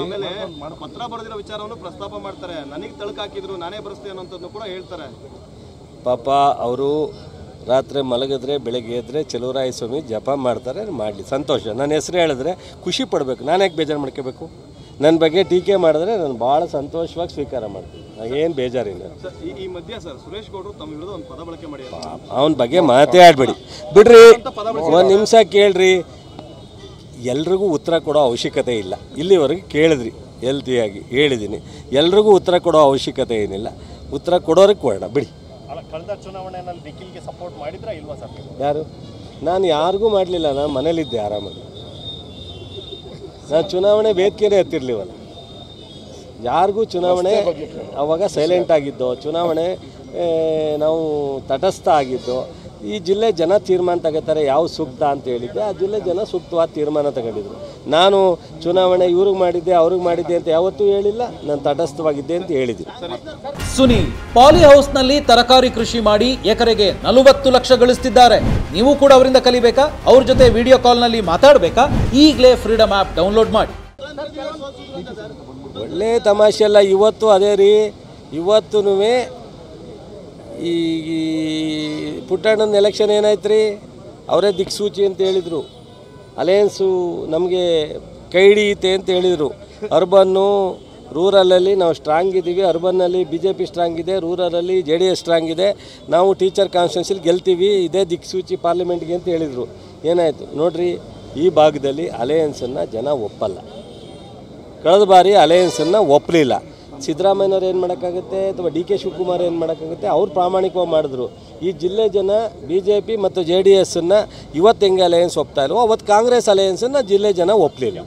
ಆಮೇಲೆ ಪತ್ರ ಬರೆದಿರೋ ವಿಚಾರವನ್ನು ಪ್ರಸ್ತಾಪ ಮಾಡ್ತಾರೆ, ನನಗೆ ತಳಕು ಹಾಕಿದ್ರು ನಾನೇ ಬರೆಸ್ತೇನೆ ಅನ್ನೋಂಥದ್ದನ್ನು ಕೂಡ ಹೇಳ್ತಾರೆ. ಪಾಪ ಅವರು ರಾತ್ರಿ ಮಲಗಿದ್ರೆ ಬೆಳಗ್ಗೆ ಎದ್ದರೆ ಚಲುವರಾಯ ಸ್ವಾಮಿ ಜಪ ಮಾಡ್ತಾರೆ, ಮಾಡಲಿ ಸಂತೋಷ. ನನ್ನ ಹೆಸರು ಹೇಳಿದ್ರೆ ಖುಷಿ ಪಡಬೇಕು, ನಾನು ಯಾಕೆ ಬೇಜಾರು ಮಾಡ್ಕೋಬೇಕು? ನನ್ನ ಬಗ್ಗೆ ಟೀಕೆ ಮಾಡಿದ್ರೆ ನಾನು ಭಾಳ ಸಂತೋಷವಾಗಿ ಸ್ವೀಕಾರ ಮಾಡ್ತೀನಿ, ಏನು ಬೇಜಾರಿಲ್ಲ. ಈ ಮಧ್ಯೆ ಸರ್ ಸುರೇಶ್ ಗೌಡರು ತಮ್ಮ ವಿರುದ್ಧ ಒಂದು ಪದ ಬಳಕೆ ಮಾಡಿ, ಅವನ ಬಗ್ಗೆ ಮಾತೇ ಆಡಬೇಡಿ ಬಿಡ್ರಿ. ಒಂದು ನಿಮಿಷ ಕೇಳ್ರಿ, ಎಲ್ರಿಗೂ ಉತ್ತರ ಕೊಡೋ ಅವಶ್ಯಕತೆ ಇಲ್ಲ. ಇಲ್ಲಿವರೆಗೆ ಕೇಳಿದ್ರಿ, ಹೆಲ್ತಿಯಾಗಿ ಹೇಳಿದ್ದೀನಿ. ಎಲ್ರಿಗೂ ಉತ್ತರ ಕೊಡೋ ಅವಶ್ಯಕತೆ ಏನಿಲ್ಲ, ಉತ್ತರ ಕೊಡೋರಿಗೆ ಕೊಡೋಣ ಬಿಡಿ. ಕಳೆದ ಚುನಾವಣೆಯಲ್ಲಿ ನಿಖಿಲ್ಗೆ ಸಪೋರ್ಟ್ ಮಾಡಿದ್ರಾ ಇಲ್ವಾ ಸರ್? ಯಾರು? ನಾನು ಯಾರಿಗೂ ಮಾಡಲಿಲ್ಲ, ನಾನು ಮನೇಲಿದ್ದೆ ಆರಾಮಾಗಿ. ನಾನು ಚುನಾವಣೆ ವೇದಿಕೆನೇ ಎತ್ತಿರಲಿವಲ್ಲ, ಯಾರಿಗೂ ಚುನಾವಣೆ ಅವಾಗ ಸೈಲೆಂಟ್ ಆಗಿದ್ದೋ, ಚುನಾವಣೆ ನಾವು ತಟಸ್ಥ ಆಗಿದ್ದೋ. ಈ ಜಿಲ್ಲೆ ಜನ ತೀರ್ಮಾನ ತಗೋತಾರೆ ಯಾವ ಸೂಕ್ತ ಅಂತ ಹೇಳಿದ್ದೆ, ಆ ಜಿಲ್ಲೆ ಜನ ಸೂಕ್ತವಾದ ತೀರ್ಮಾನ ತಗೊಂಡಿದ್ರು. ನಾನು ಚುನಾವಣೆ ಇವ್ರಿಗೆ ಮಾಡಿದ್ದೆ ಅವ್ರಿಗೆ ಮಾಡಿದ್ದೆ ಅಂತ ಯಾವತ್ತೂ ಹೇಳಿಲ್ಲ, ನಾನು ತಟಸ್ಥವಾಗಿದ್ದೆ ಅಂತ ಹೇಳಿದ್ದೀನಿ. ಸುನೀಲ್ ಪಾಲಿ ಹೌಸ್ನಲ್ಲಿ ತರಕಾರಿ ಕೃಷಿ ಮಾಡಿ ಎಕರೆಗೆ 40 ಲಕ್ಷ ಗಳಿಸ್ತಿದ್ದಾರೆ. ನೀವು ಕೂಡ ಅವರಿಂದ ಕಲಿಬೇಕಾ? ಅವ್ರ ಜೊತೆ ವಿಡಿಯೋ ಕಾಲ್ನಲ್ಲಿ ಮಾತಾಡಬೇಕಾ? ಈಗಲೇ ಫ್ರೀಡಮ್ ಆ್ಯಪ್ ಡೌನ್ಲೋಡ್ ಮಾಡಿ. ಒಳ್ಳೆ ತಮಾಷೆ ಅಲ್ಲ. ಇವತ್ತು ಅದೇ ರೀ, ಇವತ್ತೂ ಈ ಪುಟ್ಟಣ್ಣನ ಎಲೆಕ್ಷನ್ ಏನಾಯ್ತು ರೀ, ಅವರೇ ದಿಕ್ಸೂಚಿ ಅಂತ ಹೇಳಿದರು. ಅಲಯನ್ಸು ನಮಗೆ ಕೈ ಹಿಡಿಯುತ್ತೆ ಅಂತ ಹೇಳಿದರು. ಅರ್ಬನ್ನು ರೂರಲಲ್ಲಿ ನಾವು ಸ್ಟ್ರಾಂಗ್ ಇದ್ದೀವಿ, ಅರ್ಬನ್ನಲ್ಲಿ BJP ಸ್ಟ್ರಾಂಗ್ ಇದೆ, ರೂರಲಲ್ಲಿ JDS ಸ್ಟ್ರಾಂಗ್ ಇದೆ, ನಾವು ಟೀಚರ್ ಕಾನ್ಸ್ಟಿಟ್ಯೂನ್ಸಿಲಿ ಗೆಲ್ತೀವಿ, ಇದೇ ದಿಕ್ಸೂಚಿ ಪಾರ್ಲಿಮೆಂಟ್ಗೆ ಅಂತ ಹೇಳಿದರು. ಏನಾಯಿತು ನೋಡಿರಿ, ಈ ಭಾಗದಲ್ಲಿ ಅಲಯನ್ಸನ್ನು ಜನ ಒಪ್ಪಲ್ಲ. ಕಳೆದ ಬಾರಿ ಅಲಯನ್ಸನ್ನು ಒಪ್ಪಲಿಲ್ಲ. ಸಿದ್ದರಾಮಯ್ಯನವ್ರು ಏನು ಮಾಡೋಕ್ಕಾಗುತ್ತೆ, ಅಥವಾ DK ಶಿವಕುಮಾರ್ ಏನು ಮಾಡೋಕ್ಕಾಗುತ್ತೆ? ಅವ್ರು ಪ್ರಾಮಾಣಿಕವಾಗಿ ಮಾಡಿದ್ರು. ಈ ಜಿಲ್ಲೆ ಜನ BJP ಮತ್ತು JDSನ್ನು ಇವತ್ತು ಹೆಂಗೆ ಅಲಯನ್ಸ್ ಒಪ್ತಾ ಇಲ್ವೋ, ಅವತ್ತು ಕಾಂಗ್ರೆಸ್ ಅಲಯನ್ಸನ್ನು ಜಿಲ್ಲೆ ಜನ ಒಪ್ಪಲಿಲ್ಲ.